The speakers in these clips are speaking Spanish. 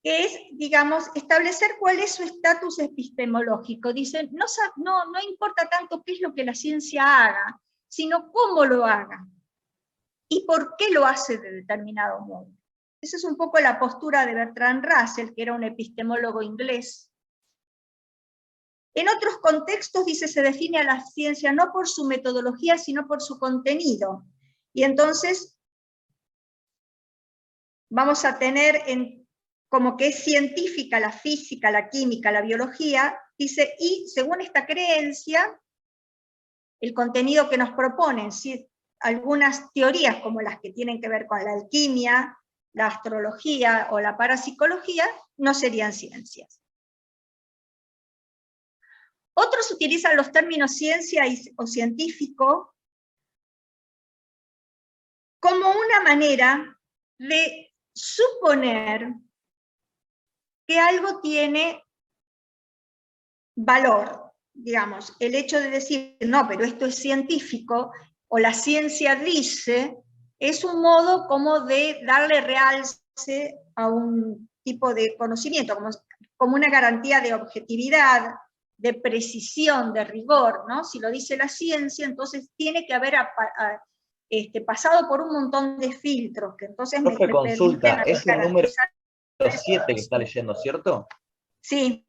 que es, digamos, establecer cuál es su estatus epistemológico. Dicen, no importa tanto qué es lo que la ciencia haga, sino cómo lo haga, y por qué lo hace de determinado modo. Esa es un poco la postura de Bertrand Russell, que era un epistemólogo inglés. En otros contextos, dice, se define a la ciencia no por su metodología, sino por su contenido. Y entonces vamos a tener como que es científica la física, la química, la biología, dice, y según esta creencia, el contenido que nos proponen, ¿sí? Algunas teorías como las que tienen que ver con la alquimia, la astrología o la parapsicología, no serían ciencias. Otros utilizan los términos ciencia o científico como una manera de suponer que algo tiene valor, digamos, el hecho de decir, no, pero esto es científico, o la ciencia dice, es un modo como de darle realce a un tipo de conocimiento, como una garantía de objetividad, de precisión, de rigor, ¿no? Si lo dice la ciencia, entonces tiene que haber pasado por un montón de filtros, que entonces me permiten consulta, es el número garantizar 7 que está leyendo, ¿cierto? Sí.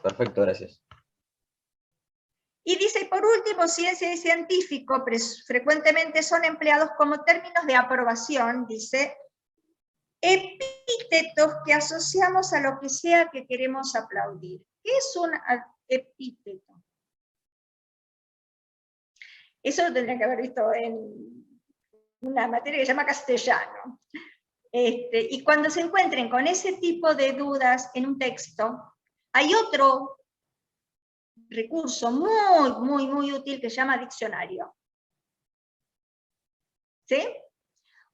Perfecto, gracias. Y dice, por último, ciencia y científico frecuentemente son empleados como términos de aprobación, dice, epítetos que asociamos a lo que sea que queremos aplaudir. ¿Qué es un epíteto? Eso lo tendría que haber visto en una materia que se llama castellano. Y cuando se encuentren con ese tipo de dudas en un texto, hay otro recurso muy útil que se llama diccionario. ¿Sí?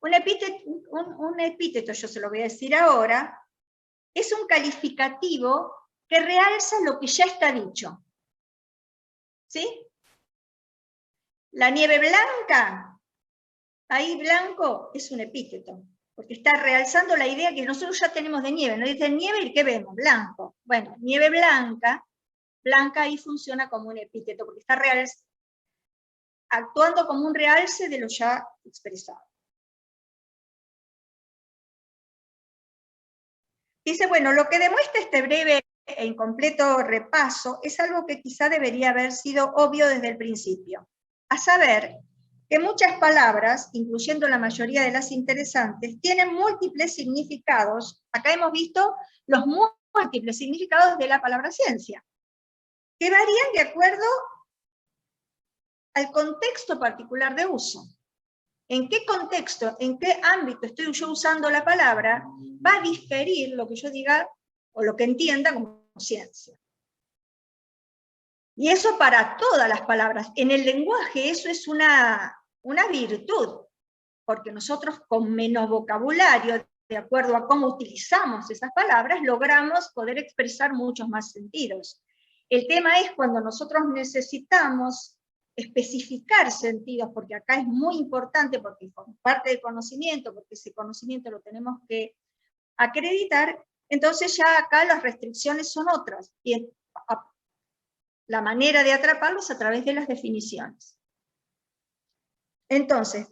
Un epíteto, yo se lo voy a decir ahora, es un calificativo que realza lo que ya está dicho. ¿Sí? La nieve blanca, ahí blanco es un epíteto, porque está realzando la idea que nosotros ya tenemos de nieve. No dice nieve y ¿qué vemos? Blanco. Bueno, nieve blanca, blanca ahí funciona como un epíteto, porque está actuando como un realce de lo ya expresado. Dice, bueno, lo que demuestra este breve e incompleto repaso es algo que quizá debería haber sido obvio desde el principio, a saber, que muchas palabras, incluyendo la mayoría de las interesantes, tienen múltiples significados. Acá hemos visto los múltiples significados de la palabra ciencia, que varían de acuerdo al contexto particular de uso. ¿En qué contexto, en qué ámbito estoy yo usando la palabra? Va a diferir lo que yo diga o lo que entienda como ciencia. Y eso para todas las palabras. En el lenguaje eso es una virtud, porque nosotros con menos vocabulario, de acuerdo a cómo utilizamos esas palabras, logramos poder expresar muchos más sentidos. El tema es cuando nosotros necesitamos especificar sentidos, porque acá es muy importante, porque forma parte del conocimiento, porque ese conocimiento lo tenemos que acreditar, entonces ya acá las restricciones son otras, y la manera de atraparlos a través de las definiciones. Entonces,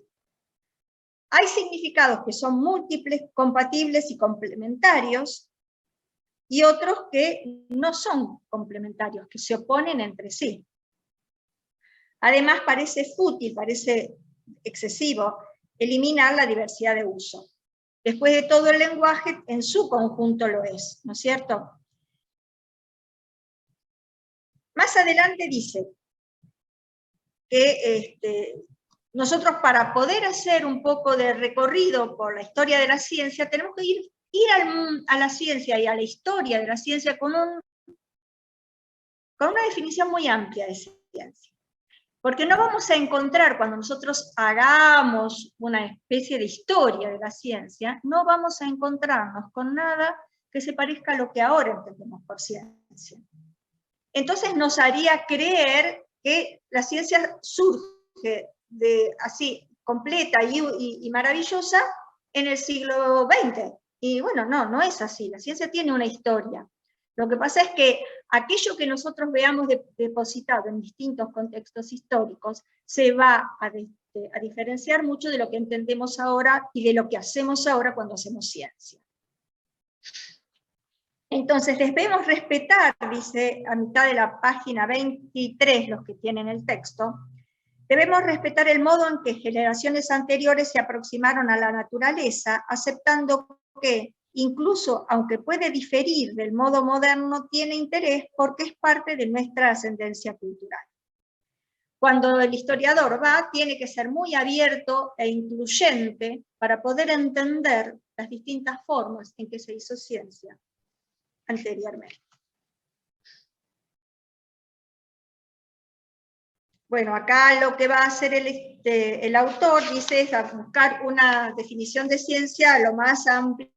hay significados que son múltiples, compatibles y complementarios, y otros que no son complementarios, que se oponen entre sí. Además, parece fútil, parece excesivo eliminar la diversidad de uso. Después de todo, el lenguaje en su conjunto lo es, ¿no es cierto? Más adelante dice que nosotros, para poder hacer un poco de recorrido por la historia de la ciencia, tenemos que ir a la ciencia y a la historia de la ciencia con una definición muy amplia de ciencia. Porque no vamos a encontrar, cuando nosotros hagamos una especie de historia de la ciencia, no vamos a encontrarnos con nada que se parezca a lo que ahora entendemos por ciencia. Entonces nos haría creer que la ciencia surge así completa y maravillosa en el siglo XX. Y bueno, no es así, la ciencia tiene una historia. Lo que pasa es que aquello que nosotros veamos depositado en distintos contextos históricos se va a diferenciar mucho de lo que entendemos ahora y de lo que hacemos ahora cuando hacemos ciencia. Entonces debemos respetar, dice a mitad de la página 23, los que tienen el texto, debemos respetar el modo en que generaciones anteriores se aproximaron a la naturaleza, aceptando que, incluso aunque puede diferir del modo moderno, tiene interés porque es parte de nuestra ascendencia cultural. Cuando el historiador va, tiene que ser muy abierto e incluyente para poder entender las distintas formas en que se hizo ciencia anteriormente. Bueno, acá lo que va a hacer el autor, dice, es a buscar una definición de ciencia lo más amplia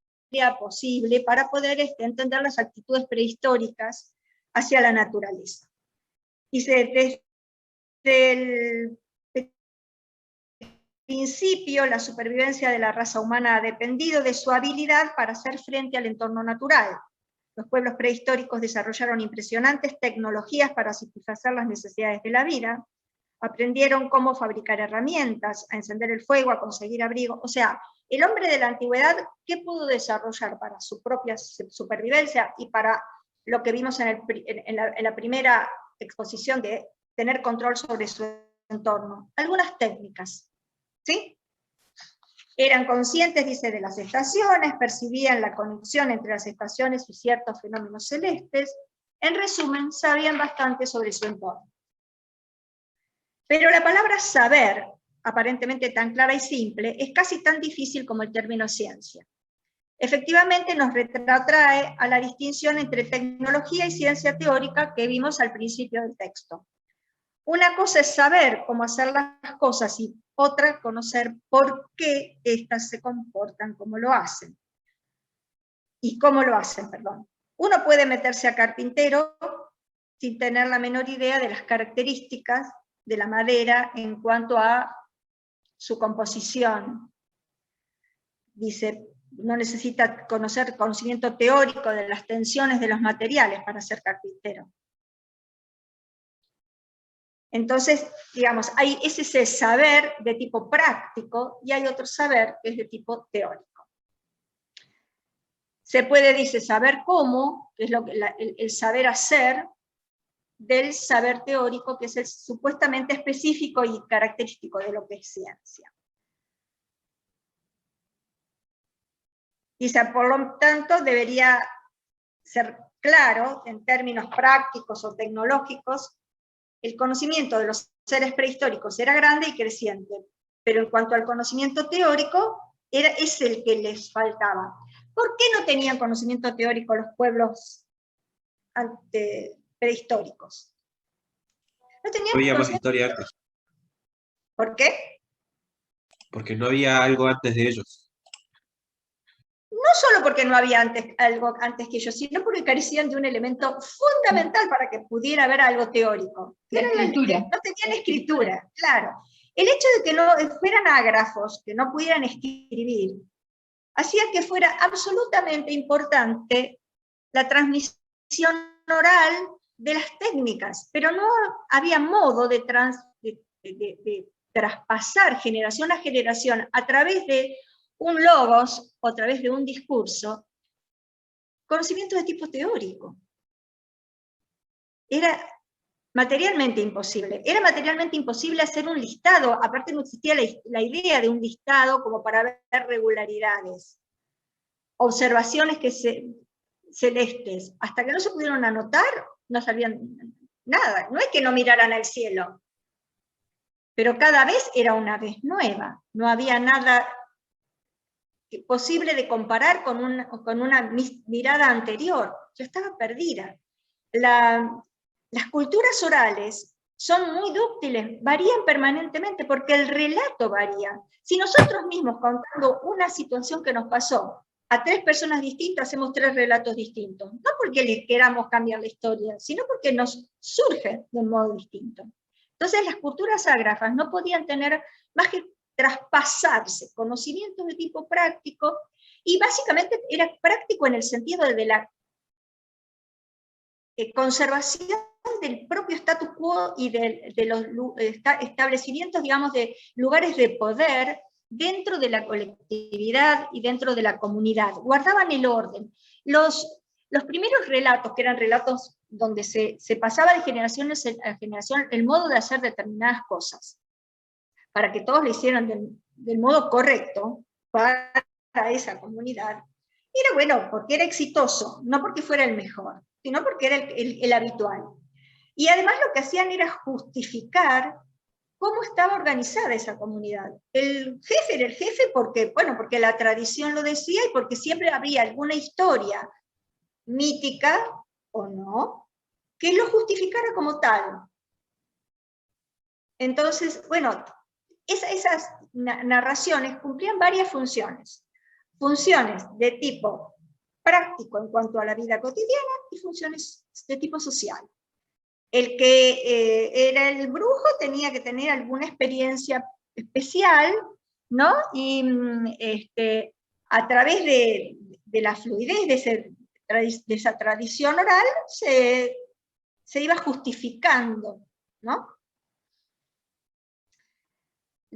posible para poder entender las actitudes prehistóricas hacia la naturaleza. Dice, desde el principio, la supervivencia de la raza humana ha dependido de su habilidad para hacer frente al entorno natural. Los pueblos prehistóricos desarrollaron impresionantes tecnologías para satisfacer las necesidades de la vida, aprendieron cómo fabricar herramientas, a encender el fuego, a conseguir abrigo. O sea, el hombre de la antigüedad, ¿qué pudo desarrollar para su propia supervivencia y para lo que vimos en la primera exposición de tener control sobre su entorno? Algunas técnicas, ¿sí? Eran conscientes, dice, de las estaciones, percibían la conexión entre las estaciones y ciertos fenómenos celestes. En resumen, sabían bastante sobre su entorno. Pero la palabra saber, aparentemente tan clara y simple, es casi tan difícil como el término ciencia. Efectivamente nos retrotrae a la distinción entre tecnología y ciencia teórica que vimos al principio del texto. Una cosa es saber cómo hacer las cosas y otra conocer por qué éstas se comportan como lo hacen. Y cómo lo hacen, perdón. Uno puede meterse a carpintero sin tener la menor idea de las características de la madera en cuanto a su composición. Dice, no necesita conocer conocimiento teórico de las tensiones de los materiales para ser carpintero. Entonces, digamos, hay ese saber de tipo práctico y hay otro saber que es de tipo teórico. Se puede, dice, saber cómo, que es el saber hacer, del saber teórico, que es el supuestamente específico y característico de lo que es ciencia. Dice, por lo tanto, debería ser claro, en términos prácticos o tecnológicos, el conocimiento de los seres prehistóricos era grande y creciente, pero en cuanto al conocimiento teórico, es el que les faltaba. ¿Por qué no tenían conocimiento teórico los pueblos prehistóricos? No tenían había más historia antes. ¿Por qué? Porque no había algo antes de ellos. No solo porque no había algo antes que ellos, sino porque carecían de un elemento fundamental para que pudiera haber algo teórico. La escritura. No tenían escritura, claro. El hecho de que no fueran ágrafos, que no pudieran escribir, hacía que fuera absolutamente importante la transmisión oral de las técnicas, pero no había modo de traspasar generación a generación a través de un logos o a través de un discurso, conocimiento de tipo teórico. Era materialmente imposible. Era materialmente imposible hacer un listado, aparte no existía la idea de un listado como para ver regularidades, observaciones celestes. Hasta que no se pudieron anotar, no sabían nada. No es que no miraran al cielo, pero cada vez era una vez nueva. No había nada posible de comparar con una mirada anterior. Ya estaba perdida. Las culturas orales son muy dúctiles, varían permanentemente porque el relato varía. Si nosotros mismos contando una situación que nos pasó a 3 personas distintas, hacemos 3 relatos distintos. No porque le queramos cambiar la historia, sino porque nos surge de un modo distinto. Entonces las culturas ágrafas no podían tener más que traspasarse conocimientos de tipo práctico Y básicamente era práctico en el sentido de la conservación del propio status quo y de los establecimientos, digamos, de lugares de poder dentro de la colectividad y dentro de la comunidad. Guardaban el orden. Los primeros relatos, que eran relatos donde se pasaba de generación a generación el modo de hacer determinadas cosas, para que todos lo hicieran del modo correcto para esa comunidad, era bueno porque era exitoso, no porque fuera el mejor, sino porque era el habitual. Y además lo que hacían era justificar cómo estaba organizada esa comunidad. El jefe era el jefe porque, bueno, porque la tradición lo decía y porque siempre había alguna historia mítica, o no, que lo justificara como tal. Entonces, bueno, esas narraciones cumplían varias funciones. Funciones de tipo práctico en cuanto a la vida cotidiana y funciones de tipo social. El que era el brujo tenía que tener alguna experiencia especial, ¿no? Y a través de la fluidez de esa tradición oral se iba justificando, ¿no?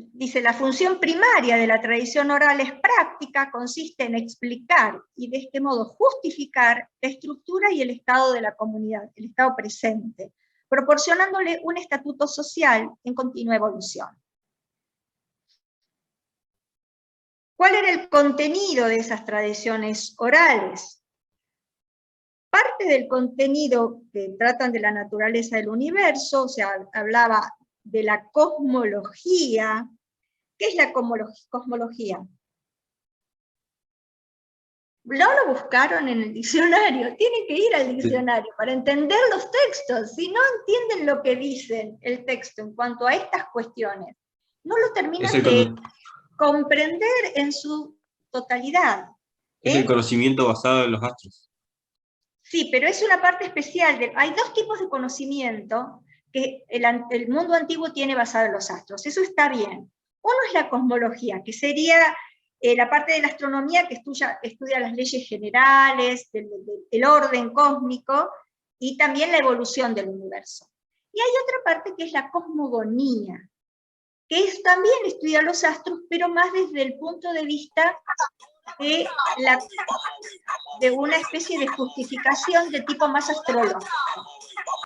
Dice, la función primaria de la tradición oral es práctica, consiste en explicar y de este modo justificar la estructura y el estado de la comunidad, el estado presente, proporcionándole un estatuto social en continua evolución. ¿Cuál era el contenido de esas tradiciones orales? Parte del contenido que tratan de la naturaleza del universo, o sea, hablaba de la cosmología. ¿Qué es la cosmología? No lo buscaron en el diccionario, tienen que ir al diccionario para entender los textos. Si no entienden lo que dice el texto en cuanto a estas cuestiones, no lo terminan de comprender en su totalidad. Es el conocimiento basado en los astros. Sí, pero es una parte especial. Hay dos tipos de conocimiento que el mundo antiguo tiene basado en los astros. Eso está bien. Uno es la cosmología, que sería la parte de la astronomía que estudia las leyes generales, del orden cósmico, y también la evolución del universo. Y hay otra parte que es la cosmogonía, que también estudia los astros, pero más desde el punto de vista de una especie de justificación de tipo más astrológico.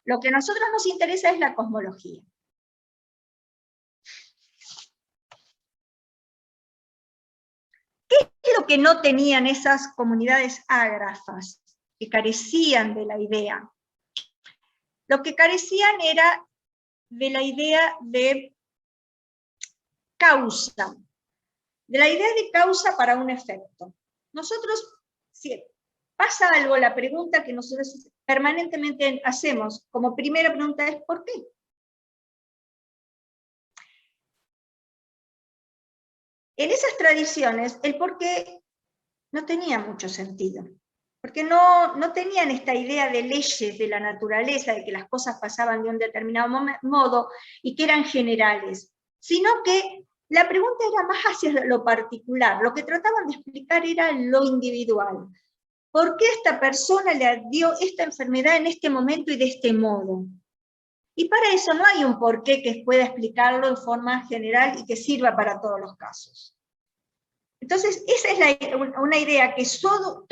Lo que a nosotros nos interesa es la cosmología. ¿Qué es lo que no tenían esas comunidades ágrafas, que carecían de la idea? Lo que carecían era de la idea de causa, de la idea de causa para un efecto. Nosotros, si pasa algo, la pregunta que nosotros permanentemente hacemos como primera pregunta es ¿por qué? En esas tradiciones, el por qué no tenía mucho sentido, porque no tenían esta idea de leyes de la naturaleza, de que las cosas pasaban de un determinado modo y que eran generales, sino que la pregunta era más hacia lo particular, lo que trataban de explicar era lo individual. ¿Por qué esta persona le dio esta enfermedad en este momento y de este modo? Y para eso no hay un porqué que pueda explicarlo en forma general y que sirva para todos los casos. Entonces, esa es una idea que solo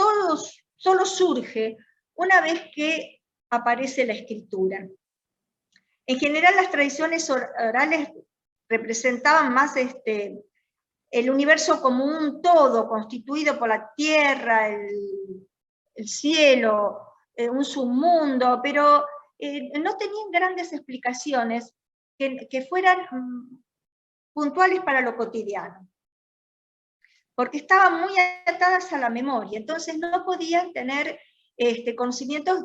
surge una vez que aparece la escritura. En general, las tradiciones orales representaban más el universo como un todo, constituido por la tierra, el cielo, un submundo, pero no tenían grandes explicaciones que fueran puntuales para lo cotidiano, porque estaban muy atadas a la memoria, entonces no podían tener conocimientos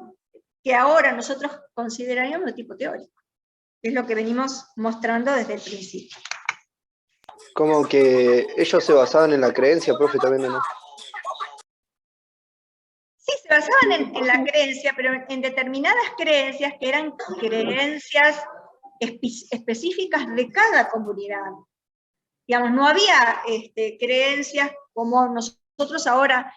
que ahora nosotros consideraríamos de tipo teórico, que es lo que venimos mostrando desde el principio. Como que ellos se basaban en la creencia, profe, también, ¿no? Sí, se basaban en la creencia, pero en determinadas creencias que eran creencias específicas de cada comunidad. Digamos, no había creencias como nosotros nosotros ahora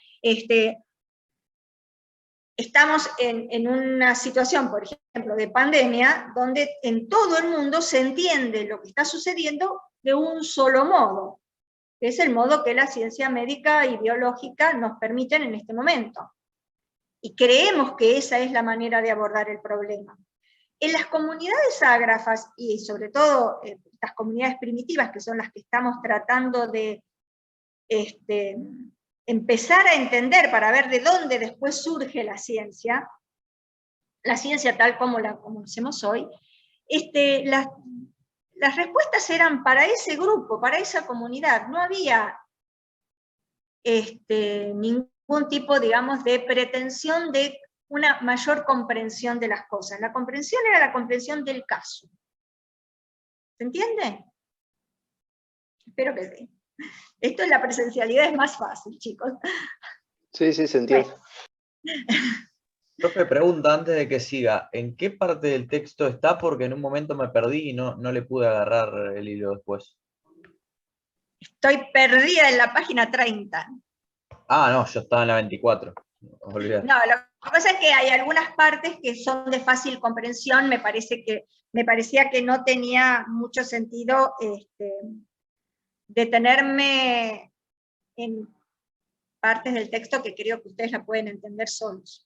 estamos en una situación, por ejemplo, de pandemia, donde en todo el mundo se entiende lo que está sucediendo de un solo modo, que es el modo que la ciencia médica y biológica nos permiten en este momento. Y creemos que esa es la manera de abordar el problema. En las comunidades ágrafas, y sobre todo las comunidades primitivas, que son las que estamos tratando de empezar a entender para ver de dónde después surge la ciencia tal como la conocemos hoy, las respuestas eran para ese grupo, para esa comunidad. No había ningún tipo, digamos, de pretensión de una mayor comprensión de las cosas. La comprensión era la comprensión del caso. ¿Se entiende? Espero que sí. Esto en la presencialidad es más fácil, chicos. Sí, se entiende. Bueno. Profe, pregunta antes de que siga, ¿en qué parte del texto está? Porque en un momento me perdí y no le pude agarrar el hilo después. Estoy perdida en la página 30. Ah, no, yo estaba en la 24. Olvidé. No, lo que pasa es que hay algunas partes que son de fácil comprensión, me parecía que no tenía mucho sentido detenerme en partes del texto que creo que ustedes la pueden entender solos.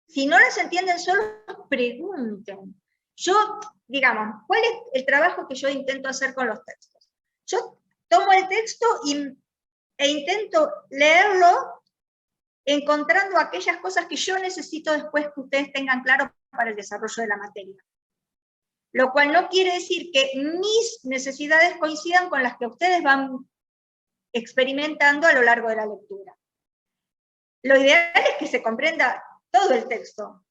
Si no las entienden solos, pregunten. Yo, digamos, ¿cuál es el trabajo que yo intento hacer con los textos? Yo tomo el texto e intento leerlo encontrando aquellas cosas que yo necesito después que ustedes tengan claro para el desarrollo de la materia. Lo cual no quiere decir que mis necesidades coincidan con las que ustedes van experimentando a lo largo de la lectura. Lo ideal es que se comprenda todo el texto.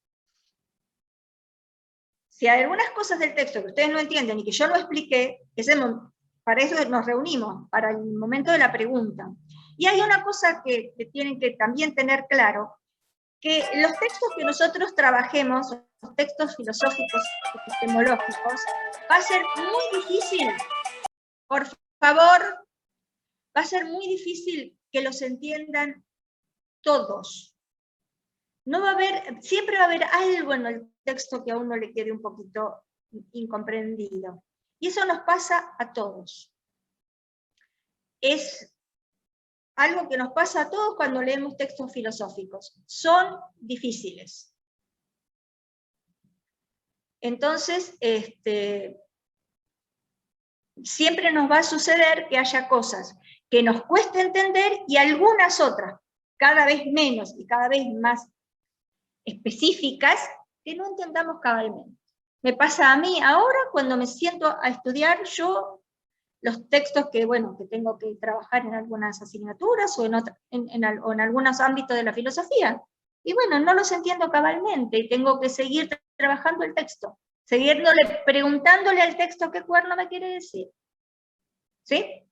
Si hay algunas cosas del texto que ustedes no entienden y que yo no expliqué, para eso nos reunimos, para el momento de la pregunta. Y hay una cosa que tienen que también tener claro, que los textos que nosotros trabajemos, los textos filosóficos, epistemológicos, va a ser muy difícil, por favor, va a ser muy difícil que los entiendan todos. No va a haber, siempre va a haber algo en el texto que a uno le quede un poquito incomprendido. Y eso nos pasa a todos. Es algo que nos pasa a todos cuando leemos textos filosóficos. Son difíciles. Entonces, siempre nos va a suceder que haya cosas que nos cueste entender y algunas otras, cada vez menos y cada vez más específicas, que no entendamos cabalmente. Me pasa a mí ahora cuando me siento a estudiar yo los textos que tengo que trabajar en algunas asignaturas o en algunos ámbitos de la filosofía. Y no los entiendo cabalmente y tengo que seguir trabajando el texto, preguntándole al texto qué cuerno me quiere decir. ¿Sí?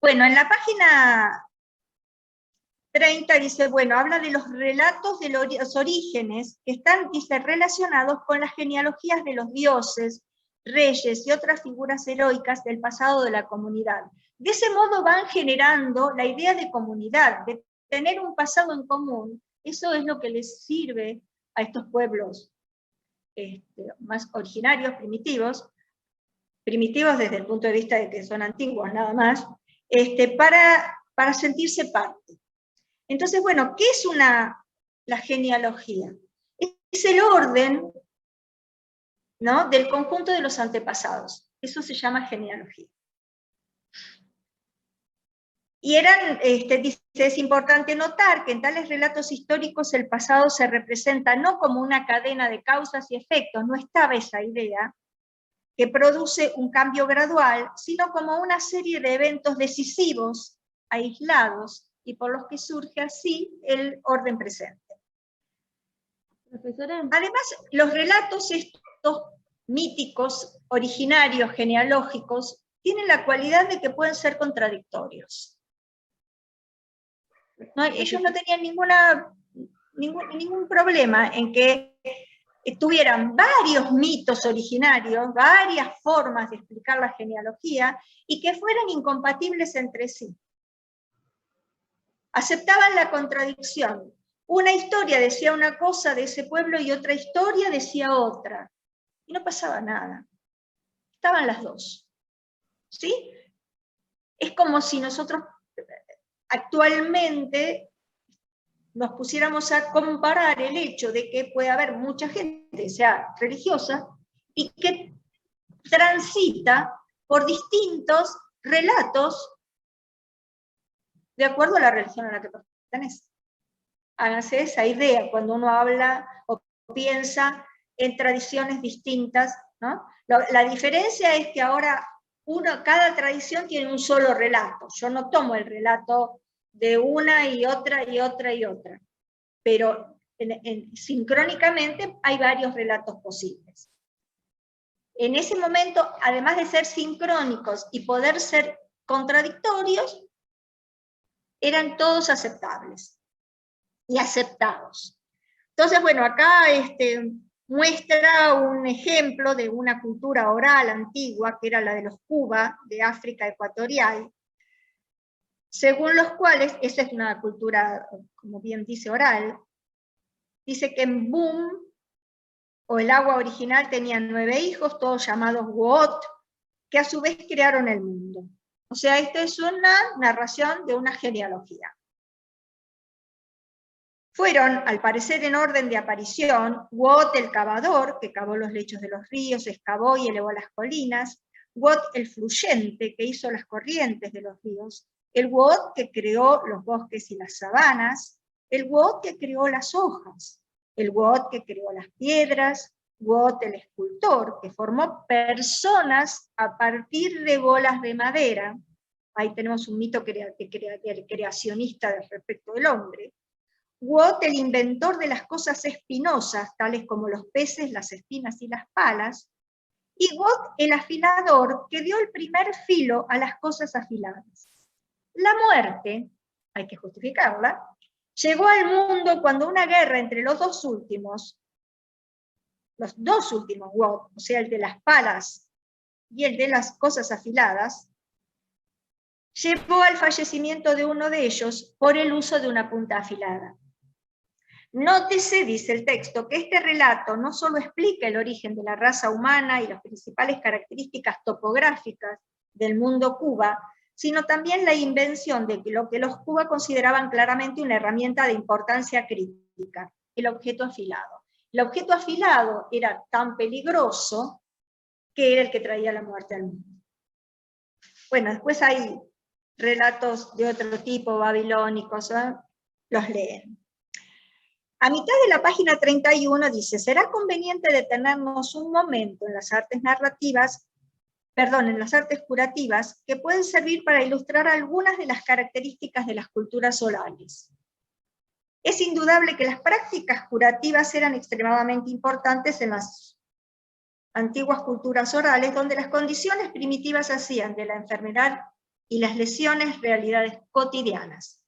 Bueno, en la página 30 dice, habla de los relatos de los orígenes que están, dice, relacionados con las genealogías de los dioses, reyes y otras figuras heroicas del pasado de la comunidad. De ese modo van generando la idea de comunidad, de tener un pasado en común. Eso es lo que les sirve a estos pueblos más originarios, primitivos desde el punto de vista de que son antiguos nada más, para sentirse parte. Entonces, ¿qué es la genealogía? Es el orden, ¿no?, del conjunto de los antepasados. Eso se llama genealogía. Y dice, es importante notar que en tales relatos históricos el pasado se representa no como una cadena de causas y efectos, no estaba esa idea, que produce un cambio gradual, sino como una serie de eventos decisivos, aislados, y por los que surge así el orden presente. Profesora. Además, los relatos estos míticos, originarios, genealógicos, tienen la cualidad de que pueden ser contradictorios. Ellos no tenían ningún problema en que tuvieran varios mitos originarios, varias formas de explicar la genealogía, y que fueran incompatibles entre sí. aceptaban la contradicción. Una historia decía una cosa de ese pueblo y otra historia decía otra. Y no pasaba nada. Estaban las dos. ¿Sí? Es como si nosotros actualmente nos pusiéramos a comparar el hecho de que puede haber mucha gente, sea religiosa, y que transita por distintos relatos de acuerdo a la religión a la que pertenece. Háganse esa idea cuando uno habla o piensa en tradiciones distintas, ¿no? La diferencia es que ahora cada tradición tiene un solo relato. Yo no tomo el relato de una y otra y otra y otra, pero sincrónicamente hay varios relatos posibles. En ese momento, además de ser sincrónicos y poder ser contradictorios, eran todos aceptables y aceptados. Entonces, bueno, acá muestra un ejemplo de una cultura oral antigua, que era la de los Cuba, de África ecuatorial, según los cuales, esa es una cultura, como bien dice, oral, dice que en Boom, o el agua original, tenían 9 hijos, todos llamados Woot, que a su vez crearon el mundo. O sea, esto es una narración de una genealogía. Fueron, al parecer en orden de aparición, Woot el cavador, que cavó los lechos de los ríos, excavó y elevó las colinas, Woot el fluyente, que hizo las corrientes de los ríos, el Woot que creó los bosques y las sabanas, el Woot que creó las hojas, el Woot que creó las piedras, Woot el escultor, que formó personas a partir de bolas de madera. Ahí tenemos un mito creacionista respecto del hombre. Woot el inventor de las cosas espinosas, tales como los peces, las espinas y las palas, y Woot el afilador, que dio el primer filo a las cosas afiladas. La muerte, hay que justificarla, llegó al mundo cuando una guerra entre los dos últimos Woot, o sea, el de las palas y el de las cosas afiladas, llevó al fallecimiento de uno de ellos por el uso de una punta afilada. Nótese, dice el texto, que este relato no solo explica el origen de la raza humana y las principales características topográficas del mundo Cuba, sino también la invención de lo que los Cuba consideraban claramente una herramienta de importancia crítica, el objeto afilado. El objeto afilado era tan peligroso que era el que traía la muerte al mundo. Bueno, después hay relatos de otro tipo, babilónicos, los leen. A mitad de la página 31 dice, será conveniente detenernos un momento en las artes curativas, que pueden servir para ilustrar algunas de las características de las culturas orales. Es indudable que las prácticas curativas eran extremadamente importantes en las antiguas culturas orales, donde las condiciones primitivas hacían de la enfermedad y las lesiones realidades cotidianas.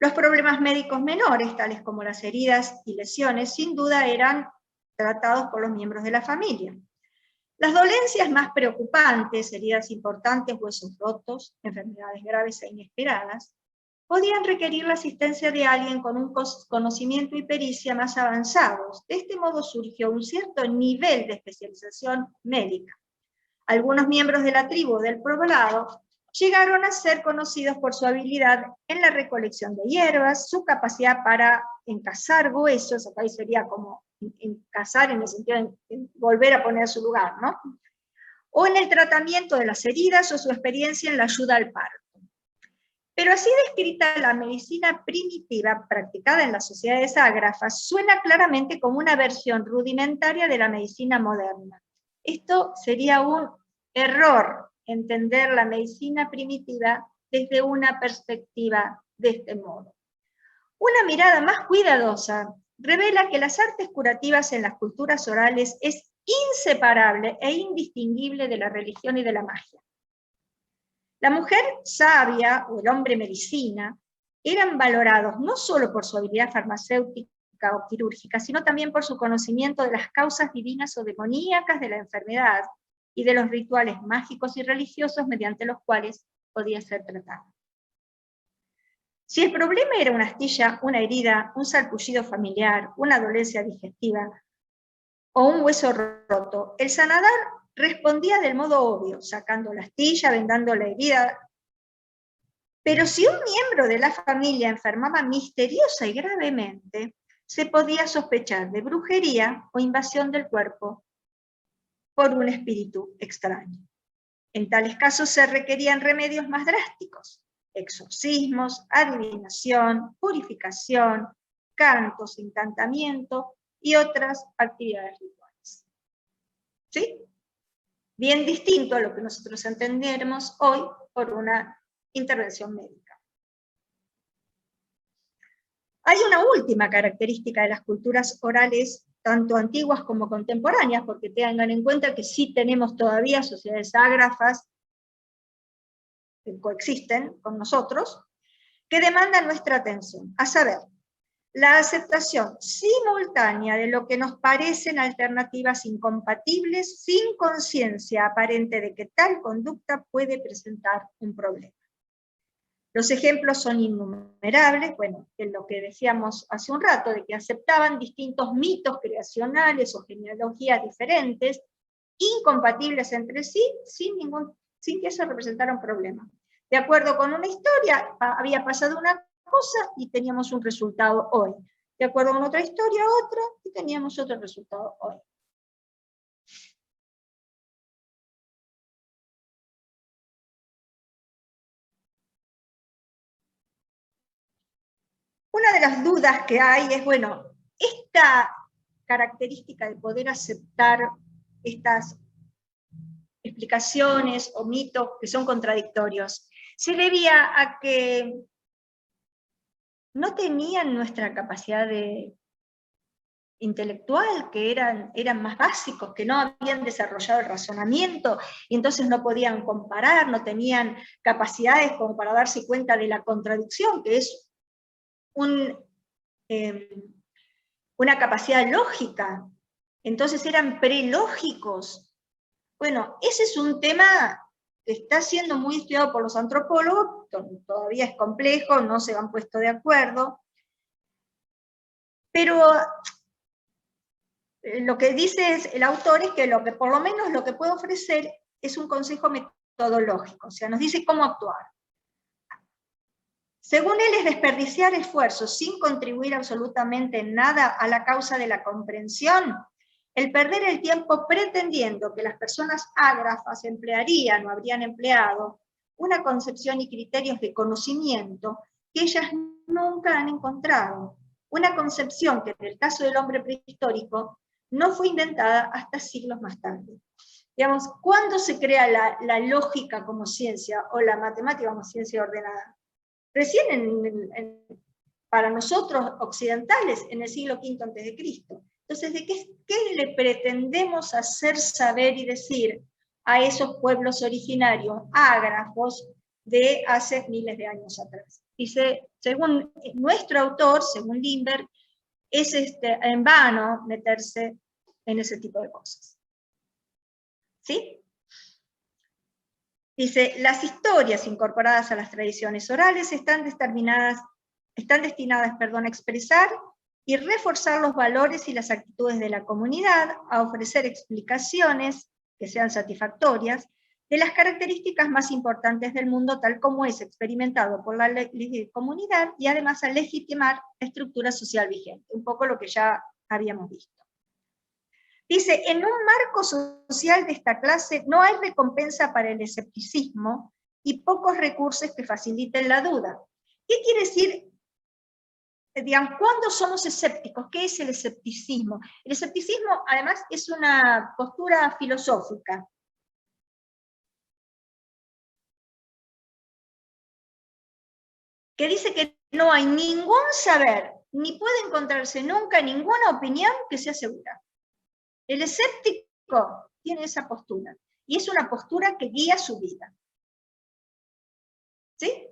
Los problemas médicos menores, tales como las heridas y lesiones, sin duda eran tratados por los miembros de la familia. Las dolencias más preocupantes, heridas importantes, huesos rotos, enfermedades graves e inesperadas, podían requerir la asistencia de alguien con un conocimiento y pericia más avanzados. De este modo surgió un cierto nivel de especialización médica. Algunos miembros de la tribu del poblado llegaron a ser conocidos por su habilidad en la recolección de hierbas, su capacidad para encasar huesos, acá sería como encasar en el sentido de volver a poner a su lugar, ¿no? O en el tratamiento de las heridas o su experiencia en la ayuda al parto. Pero así descrita, la medicina primitiva practicada en las sociedades ágrafas suena claramente como una versión rudimentaria de la medicina moderna. Esto sería un error, entender la medicina primitiva desde una perspectiva de este modo. Una mirada más cuidadosa revela que las artes curativas en las culturas orales es inseparable e indistinguible de la religión y de la magia. La mujer sabia o el hombre medicina eran valorados no solo por su habilidad farmacéutica o quirúrgica, sino también por su conocimiento de las causas divinas o demoníacas de la enfermedad y de los rituales mágicos y religiosos mediante los cuales podía ser tratada. Si el problema era una astilla, una herida, un sarpullido familiar, una dolencia digestiva o un hueso roto, el sanador respondía del modo obvio, sacando la astilla, vendando la herida. Pero si un miembro de la familia enfermaba misteriosa y gravemente, se podía sospechar de brujería o invasión del cuerpo por un espíritu extraño. En tales casos se requerían remedios más drásticos: exorcismos, adivinación, purificación, cantos, encantamiento y otras actividades rituales. ¿Sí? Bien distinto a lo que nosotros entendemos hoy por una intervención médica. Hay una última característica de las culturas orales, tanto antiguas como contemporáneas, porque tengan en cuenta que sí tenemos todavía sociedades ágrafas que coexisten con nosotros, que demandan nuestra atención, a saber, la aceptación simultánea de lo que nos parecen alternativas incompatibles sin conciencia aparente de que tal conducta puede presentar un problema. Los ejemplos son innumerables, bueno, en lo que decíamos hace un rato, de que aceptaban distintos mitos creacionales o genealogías diferentes, incompatibles entre sí, sin que eso representara un problema. De acuerdo con una historia, había pasado una cosa y teníamos un resultado hoy. De acuerdo con otra historia, otra, y teníamos otro resultado hoy. Una de las dudas que hay es, bueno, esta característica de poder aceptar estas explicaciones o mitos que son contradictorios, se debía a que no tenían nuestra capacidad intelectual, que eran más básicos, que no habían desarrollado el razonamiento, y entonces no podían comparar, no tenían capacidades como para darse cuenta de la contradicción, que es una capacidad lógica. Entonces eran prelógicos. Bueno, ese es un tema que está siendo muy estudiado por los antropólogos, todavía es complejo, no se han puesto de acuerdo, pero lo que dice el autor es que por lo menos lo que puede ofrecer es un consejo metodológico, o sea, nos dice cómo actuar. Según él, es desperdiciar esfuerzos sin contribuir absolutamente en nada a la causa de la comprensión, el perder el tiempo pretendiendo que las personas ágrafas emplearían o habrían empleado una concepción y criterios de conocimiento que ellas nunca han encontrado, una concepción que en el caso del hombre prehistórico no fue inventada hasta siglos más tarde. Digamos, ¿cuándo se crea la lógica como ciencia o la matemática como ciencia ordenada? Recién para nosotros occidentales en el siglo V a.C. Entonces, ¿de qué le pretendemos hacer saber y decir a esos pueblos originarios ágrafos de hace miles de años atrás? Dice, según nuestro autor, según Lindbergh, es en vano meterse en ese tipo de cosas. ¿Sí? Dice, las historias incorporadas a las tradiciones orales están destinadas a expresar y reforzar los valores y las actitudes de la comunidad, a ofrecer explicaciones que sean satisfactorias de las características más importantes del mundo tal como es experimentado por la comunidad, y además a legitimar la estructura social vigente, un poco lo que ya habíamos visto. Dice, en un marco social de esta clase no hay recompensa para el escepticismo y pocos recursos que faciliten la duda. ¿Qué quiere decir? Digamos, ¿cuándo somos escépticos? ¿Qué es el escepticismo? El escepticismo, además, es una postura filosófica. Que dice que no hay ningún saber, ni puede encontrarse nunca ninguna opinión que sea segura. El escéptico tiene esa postura, y es una postura que guía su vida. ¿Sí?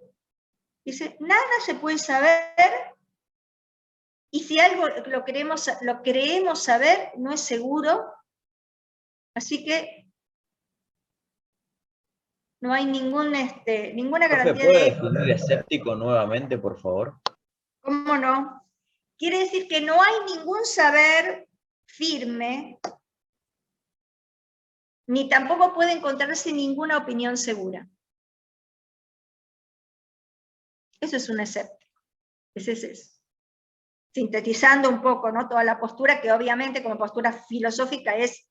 Dice, nada se puede saber, y si algo lo creemos saber, no es seguro, así que No hay ninguna Profe, garantía ¿puede de... definir escéptico nuevamente, por favor? ¿Cómo no? Quiere decir que no hay ningún saber firme, ni tampoco puede encontrarse ninguna opinión segura. Eso es un escéptico. Ese es eso. Sintetizando un poco, ¿no? Toda la postura, que obviamente como postura filosófica es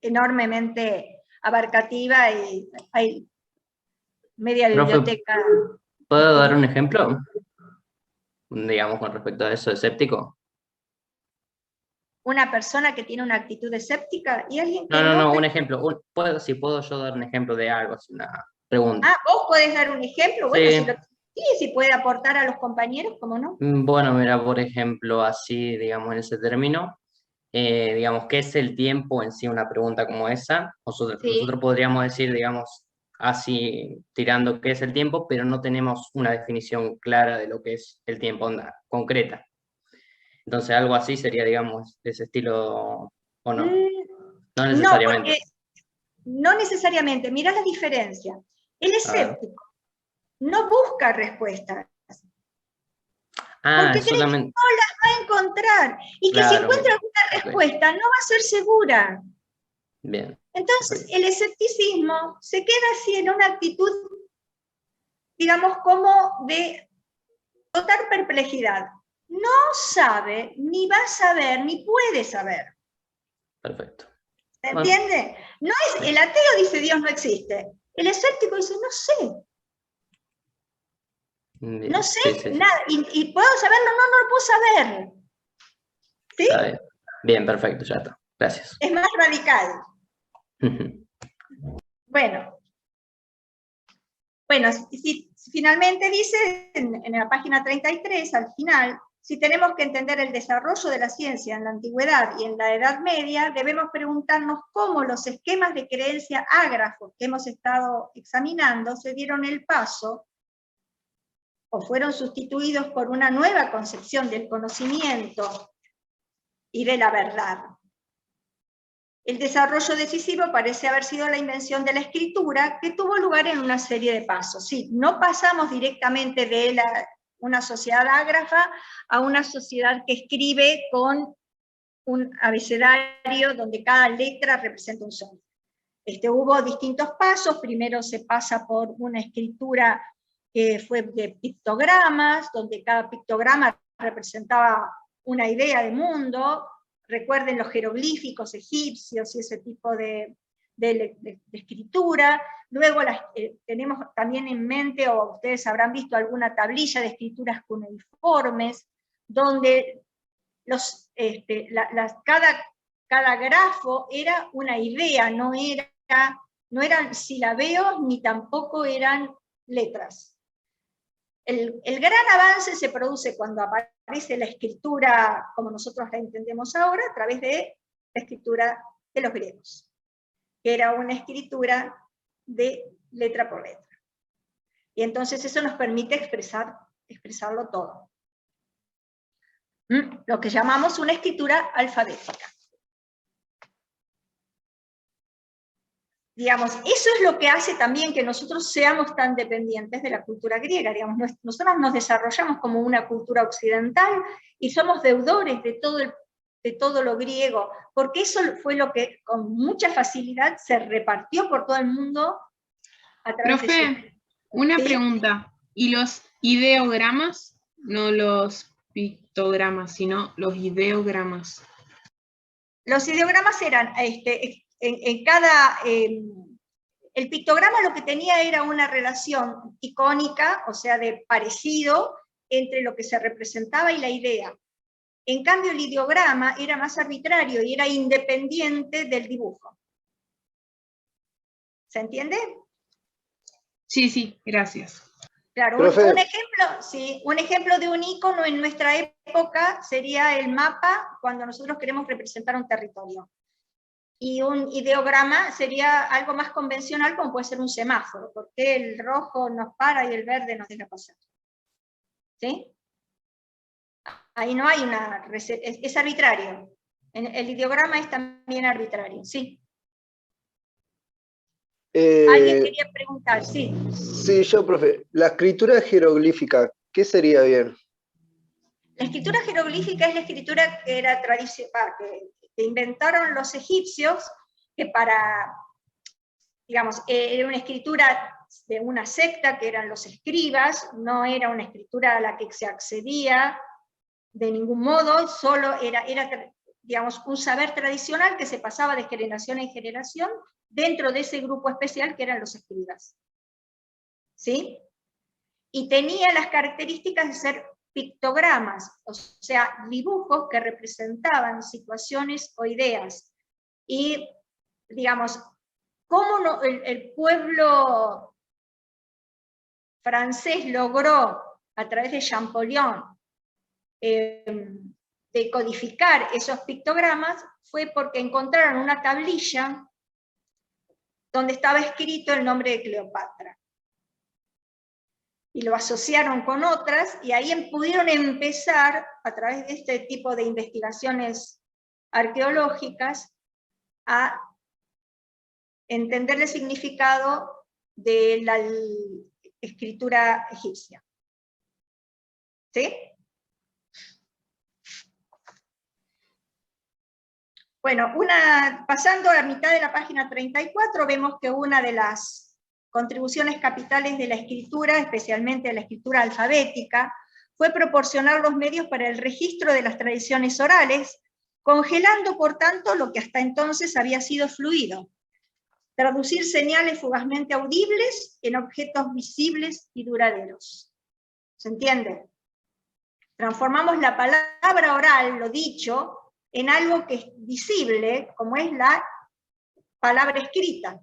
enormemente abarcativa y hay media Profe, biblioteca. ¿puedo dar un ejemplo? Digamos, con respecto a eso, escéptico. Una persona que tiene una actitud escéptica y alguien que No, un pero... ejemplo. Si puedo yo dar un ejemplo de algo, así, una pregunta. Ah, vos podés dar un ejemplo, bueno, Sí. si puede aportar a los compañeros, ¿cómo no? Bueno, mira, por ejemplo, así, digamos, en ese término, digamos, ¿qué es el tiempo en sí? Una pregunta como esa. Nosotros podríamos decir, digamos, así, tirando qué es el tiempo, pero no tenemos una definición clara de lo que es el tiempo, onda, concreta. Entonces, algo así sería, digamos, de ese estilo, ¿o no? No No, necesariamente. porque no necesariamente. Mirá la diferencia. El escéptico no busca respuestas. Porque cree que solamente. no las va a encontrar. Y que si Claro, encuentra alguna respuesta, no va a ser segura. bien. Entonces, el escepticismo se queda así en una actitud, digamos, como de total perplejidad. No sabe, ni va a saber, ni puede saber. Perfecto. ¿Se entiende? No es, el ateo dice Dios no existe. El escéptico dice, no sé. Bien. No sé Sí. nada. Y puedo saberlo, no lo puedo saber. ¿Sí? Está bien. Bien, perfecto, ya está. Gracias. Es más radical. Bueno, si finalmente dice en la página 33, al final, si tenemos que entender el desarrollo de la ciencia en la antigüedad y en la Edad Media, debemos preguntarnos cómo los esquemas de creencia ágrafos que hemos estado examinando se dieron el paso o fueron sustituidos por una nueva concepción del conocimiento y de la verdad. El desarrollo decisivo parece haber sido la invención de la escritura, que tuvo lugar en una serie de pasos. Sí, no pasamos directamente de una sociedad ágrafa a una sociedad que escribe con un abecedario donde cada letra representa un sonido. Hubo distintos pasos. Primero se pasa por una escritura que fue de pictogramas, donde cada pictograma representaba una idea de mundo. Recuerden los jeroglíficos egipcios y ese tipo de escritura. Luego tenemos también en mente, o ustedes habrán visto alguna tablilla de escrituras cuneiformes, donde cada grafo era una idea, no eran silabeos ni tampoco eran letras. El gran avance se produce cuando aparece la escritura, como nosotros la entendemos ahora, a través de la escritura de los griegos, que era una escritura de letra por letra. Y entonces eso nos permite expresarlo todo. Lo que llamamos una escritura alfabética. Digamos, eso es lo que hace también que nosotros seamos tan dependientes de la cultura griega. Digamos, nosotros nos desarrollamos como una cultura occidental y somos deudores de todo lo griego, porque eso fue lo que con mucha facilidad se repartió por todo el mundo a través Profe, una pregunta. ¿Y los ideogramas? No los pictogramas, sino los ideogramas. Los ideogramas eran, el pictograma lo que tenía era una relación icónica, o sea, de parecido entre lo que se representaba y la idea. En cambio, el ideograma era más arbitrario y era independiente del dibujo. ¿Se entiende? Sí, gracias. Claro, un ejemplo de un icono en nuestra época sería el mapa cuando nosotros queremos representar un territorio. Y un ideograma sería algo más convencional, como puede ser un semáforo, porque el rojo nos para y el verde nos deja pasar. ¿Sí? Ahí no hay es arbitrario. El ideograma es también arbitrario, sí. Alguien quería preguntar, sí. Sí, yo, profe. La escritura jeroglífica, ¿qué sería bien? La escritura jeroglífica es la escritura que era tradicional, que inventaron los egipcios, que para, digamos, era una escritura de una secta, que eran los escribas, no era una escritura a la que se accedía de ningún modo, solo era digamos, un saber tradicional que se pasaba de generación en generación dentro de ese grupo especial que eran los escribas. ¿Sí? Y tenía las características de ser pictogramas, o sea, dibujos que representaban situaciones o ideas. Y, digamos, cómo el pueblo francés logró, a través de Champollion, decodificar esos pictogramas, fue porque encontraron una tablilla donde estaba escrito el nombre de Cleopatra. Y lo asociaron con otras, y ahí pudieron empezar, a través de este tipo de investigaciones arqueológicas, a entender el significado de la escritura egipcia. ¿Sí? Bueno, pasando a la mitad de la página 34, vemos que una de las contribuciones capitales de la escritura, especialmente de la escritura alfabética, fue proporcionar los medios para el registro de las tradiciones orales, congelando, por tanto, lo que hasta entonces había sido fluido. Traducir señales fugazmente audibles en objetos visibles y duraderos. ¿Se entiende? Transformamos la palabra oral, lo dicho, en algo que es visible, como es la palabra escrita,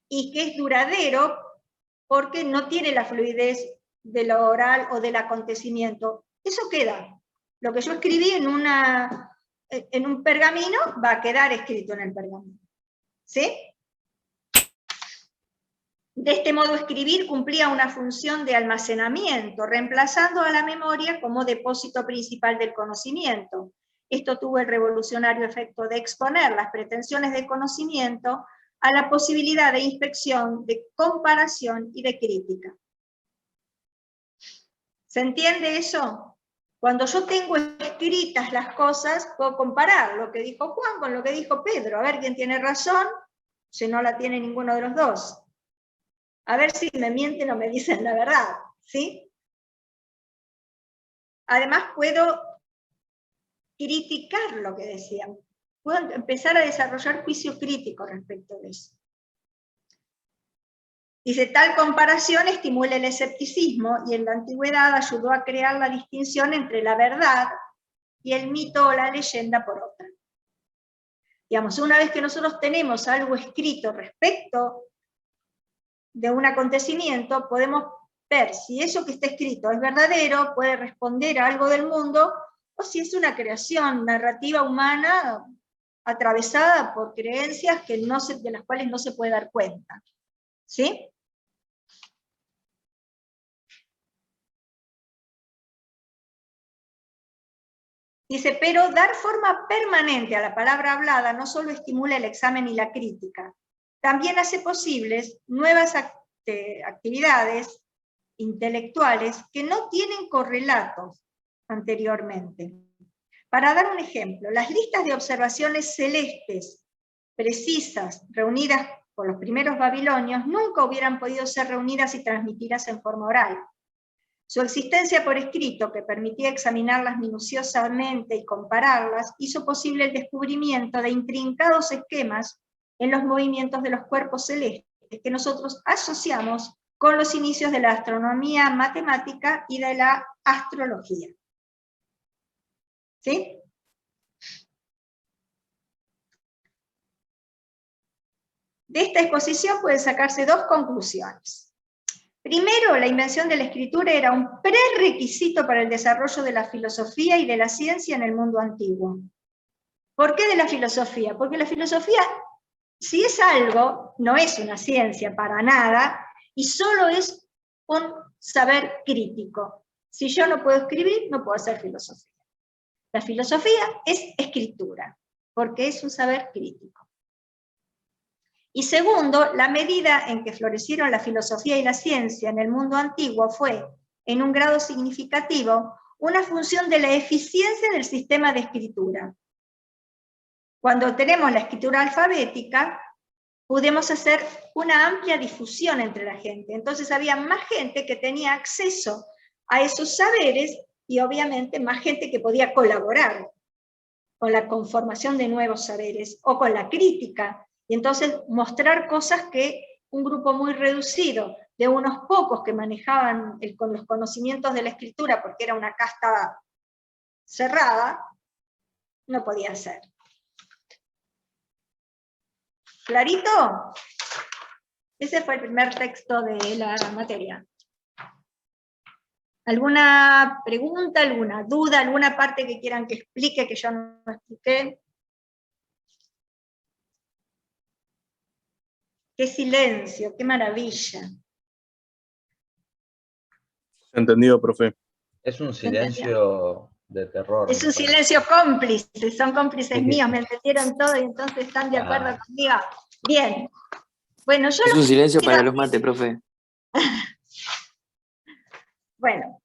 y que es duradero porque no tiene la fluidez de lo oral o del acontecimiento. Eso queda. Lo que yo escribí en un pergamino va a quedar escrito en el pergamino. ¿Sí? De este modo, escribir cumplía una función de almacenamiento, reemplazando a la memoria como depósito principal del conocimiento. Esto tuvo el revolucionario efecto de exponer las pretensiones de conocimiento a la posibilidad de inspección, de comparación y de crítica. ¿Se entiende eso? Cuando yo tengo escritas las cosas, puedo comparar lo que dijo Juan con lo que dijo Pedro, a ver quién tiene razón, si no la tiene ninguno de los dos. A ver si me mienten o me dicen la verdad, ¿sí? Además puedo criticar lo que decían. Puedo empezar a desarrollar juicio crítico respecto de eso. Dice, tal comparación estimula el escepticismo y en la antigüedad ayudó a crear la distinción entre la verdad y el mito o la leyenda por otra. Digamos, una vez que nosotros tenemos algo escrito respecto de un acontecimiento, podemos ver si eso que está escrito es verdadero, puede responder a algo del mundo, o si es una creación narrativa humana atravesada por creencias de las cuales no se puede dar cuenta. ¿Sí? Dice, pero dar forma permanente a la palabra hablada no solo estimula el examen y la crítica, también hace posibles nuevas actividades intelectuales que no tienen correlatos anteriormente. Para dar un ejemplo, las listas de observaciones celestes precisas reunidas por los primeros babilonios nunca hubieran podido ser reunidas y transmitidas en forma oral. Su existencia por escrito, que permitía examinarlas minuciosamente y compararlas, hizo posible el descubrimiento de intrincados esquemas en los movimientos de los cuerpos celestes que nosotros asociamos con los inicios de la astronomía matemática y de la astrología. ¿Sí? De esta exposición pueden sacarse dos conclusiones. Primero, la invención de la escritura era un prerequisito para el desarrollo de la filosofía y de la ciencia en el mundo antiguo. ¿Por qué de la filosofía? Porque la filosofía, si es algo, no es una ciencia para nada, y solo es un saber crítico. Si yo no puedo escribir, no puedo hacer filosofía. La filosofía es escritura, porque es un saber crítico. Y segundo, la medida en que florecieron la filosofía y la ciencia en el mundo antiguo fue, en un grado significativo, una función de la eficiencia del sistema de escritura. Cuando tenemos la escritura alfabética, pudimos hacer una amplia difusión entre la gente. Entonces había más gente que tenía acceso a esos saberes y obviamente más gente que podía colaborar con la conformación de nuevos saberes o con la crítica, y entonces mostrar cosas que un grupo muy reducido, de unos pocos que manejaban con los conocimientos de la escritura, porque era una casta cerrada, no podía hacer. ¿Clarito? Ese fue el primer texto de la materia. ¿Alguna pregunta, alguna duda, alguna parte que quieran que explique que yo no expliqué? ¡Qué silencio, qué maravilla! Entendido, profe. Es un silencio de terror. Es un silencio cómplice, son cómplices míos, me entendieron todo y entonces están de acuerdo conmigo. Bien. Bueno, yo es un silencio para los mates, profe. Bueno.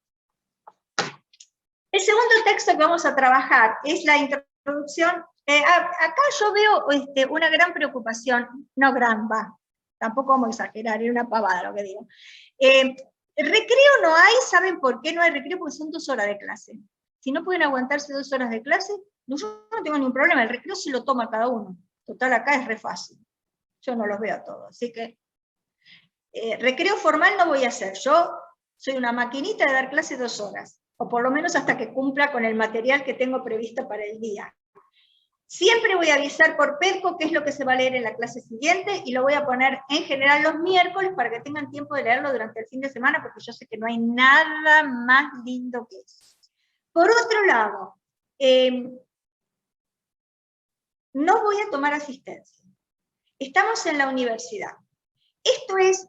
El segundo texto que vamos a trabajar es la introducción. Acá yo veo una gran preocupación, no gran, tampoco vamos a exagerar, es una pavada lo que digo. Recreo no hay, ¿saben por qué no hay recreo? Porque son 2 horas de clase. Si no pueden aguantarse 2 horas de clase, yo no tengo ningún problema, el recreo se lo toma cada uno. Total, acá es re fácil. Yo no los veo a todos, así que recreo formal no voy a hacer. Yo soy una maquinita de dar clase 2 horas, o por lo menos hasta que cumpla con el material que tengo previsto para el día. Siempre voy a avisar por PEDCO qué es lo que se va a leer en la clase siguiente, y lo voy a poner en general los miércoles para que tengan tiempo de leerlo durante el fin de semana, porque yo sé que no hay nada más lindo que eso. Por otro lado, no voy a tomar asistencia. Estamos en la universidad. Esto es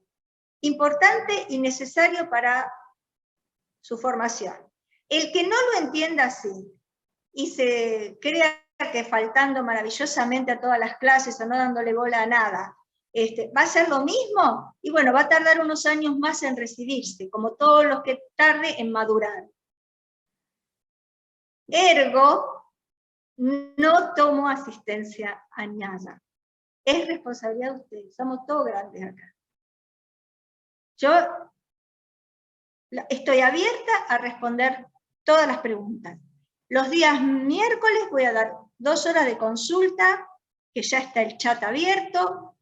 importante y necesario para su formación. El que no lo entienda así y se crea que faltando maravillosamente a todas las clases o no dándole bola a nada, ¿va a ser lo mismo? Y bueno, va a tardar unos años más en recibirse, como todos los que tarde en madurar. Ergo, no tomo asistencia a nada. Es responsabilidad de ustedes, somos todos grandes acá. Yo estoy abierta a responder todas las preguntas. Los días miércoles voy a dar 2 horas de consulta, que ya está el chat abierto.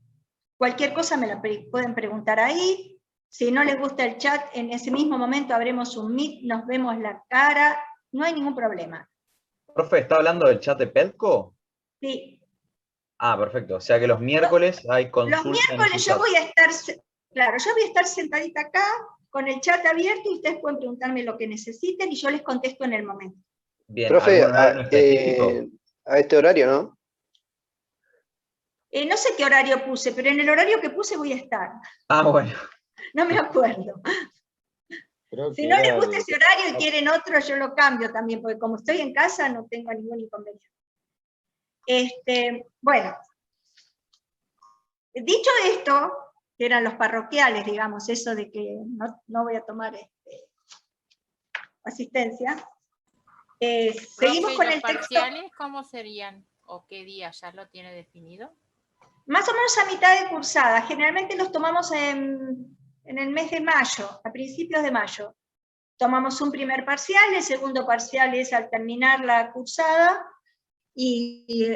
Cualquier cosa me la pueden preguntar ahí. Si no les gusta el chat, en ese mismo momento abremos un Meet, nos vemos la cara, no hay ningún problema. Profe, ¿está hablando del chat de PEDCO? Sí. Ah, perfecto. O sea que los miércoles hay consulta. Los miércoles yo voy a estar, claro, yo voy a estar sentadita acá, con el chat abierto, y ustedes pueden preguntarme lo que necesiten, y yo les contesto en el momento. Bien, profe, a a este horario, ¿no? No sé qué horario puse, pero en el horario que puse voy a estar. Ah, bueno. No me acuerdo. Si no les gusta ese horario y quieren otro, yo lo cambio también, porque como estoy en casa no tengo ningún inconveniente. Bueno, dicho esto, que eran los parroquiales, digamos, eso de que no voy a tomar asistencia, seguimos con el texto. ¿Los parciales cómo serían? ¿O qué día? ¿Ya lo tiene definido? Más o menos a mitad de cursada. Generalmente los tomamos en el mes de mayo, a principios de mayo. Tomamos un primer parcial, el segundo parcial es al terminar la cursada, y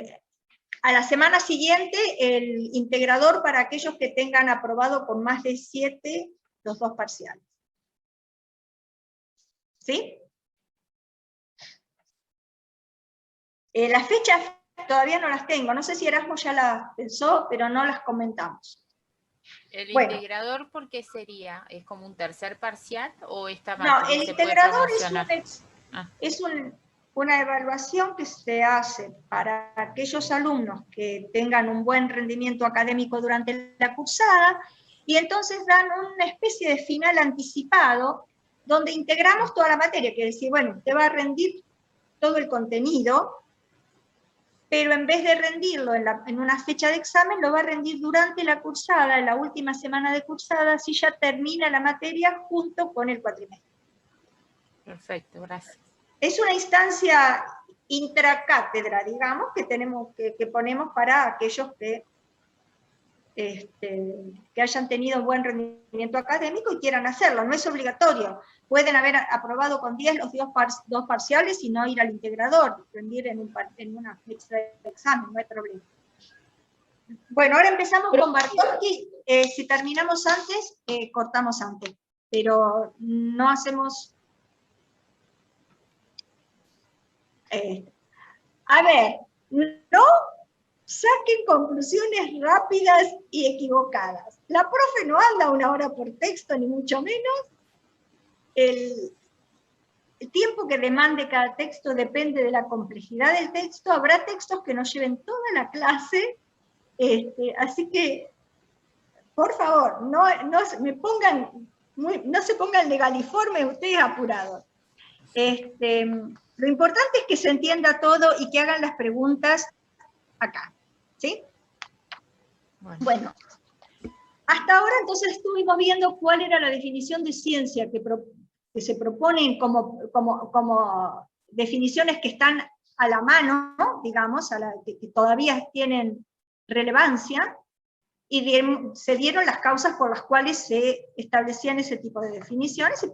a la semana siguiente el integrador para aquellos que tengan aprobado con más de 7 los 2 parciales. ¿Sí? Las fechas todavía no las tengo, no sé si Erasmo ya las pensó, pero no las comentamos. ¿El Bueno. integrador por qué sería? ¿Es como un tercer parcial o esta No, el integrador es una evaluación que se hace para aquellos alumnos que tengan un buen rendimiento académico durante la cursada, y entonces dan una especie de final anticipado, donde integramos toda la materia, que es decir, bueno, usted va a rendir todo el contenido, pero en vez de rendirlo en una fecha de examen, lo va a rendir durante la cursada, en la última semana de cursada, así ya termina la materia junto con el cuatrimestre. Perfecto, gracias. Es una instancia intracátedra, digamos, que ponemos para aquellos que hayan tenido buen rendimiento académico y quieran hacerlo. No es obligatorio. Pueden haber aprobado con 10 los dos parciales y no ir al integrador, rendir en una fecha de examen, no hay problema. Bueno, ahora empezamos con Bartolki. Si terminamos antes, cortamos antes. Pero no hacemos... a ver, no saquen conclusiones rápidas y equivocadas. La profe no anda 1 hora por texto, ni mucho menos. El tiempo que demande cada texto depende de la complejidad del texto. Habrá textos que nos lleven toda la clase, así que, por favor, no se pongan legaliformes ustedes apurados. Lo importante es que se entienda todo y que hagan las preguntas acá, ¿sí? Bueno, hasta ahora entonces estuvimos viendo cuál era la definición de ciencia que se proponen como definiciones que están a la mano, ¿no? Digamos, que todavía tienen relevancia, y se dieron las causas por las cuales se establecían ese tipo de definiciones,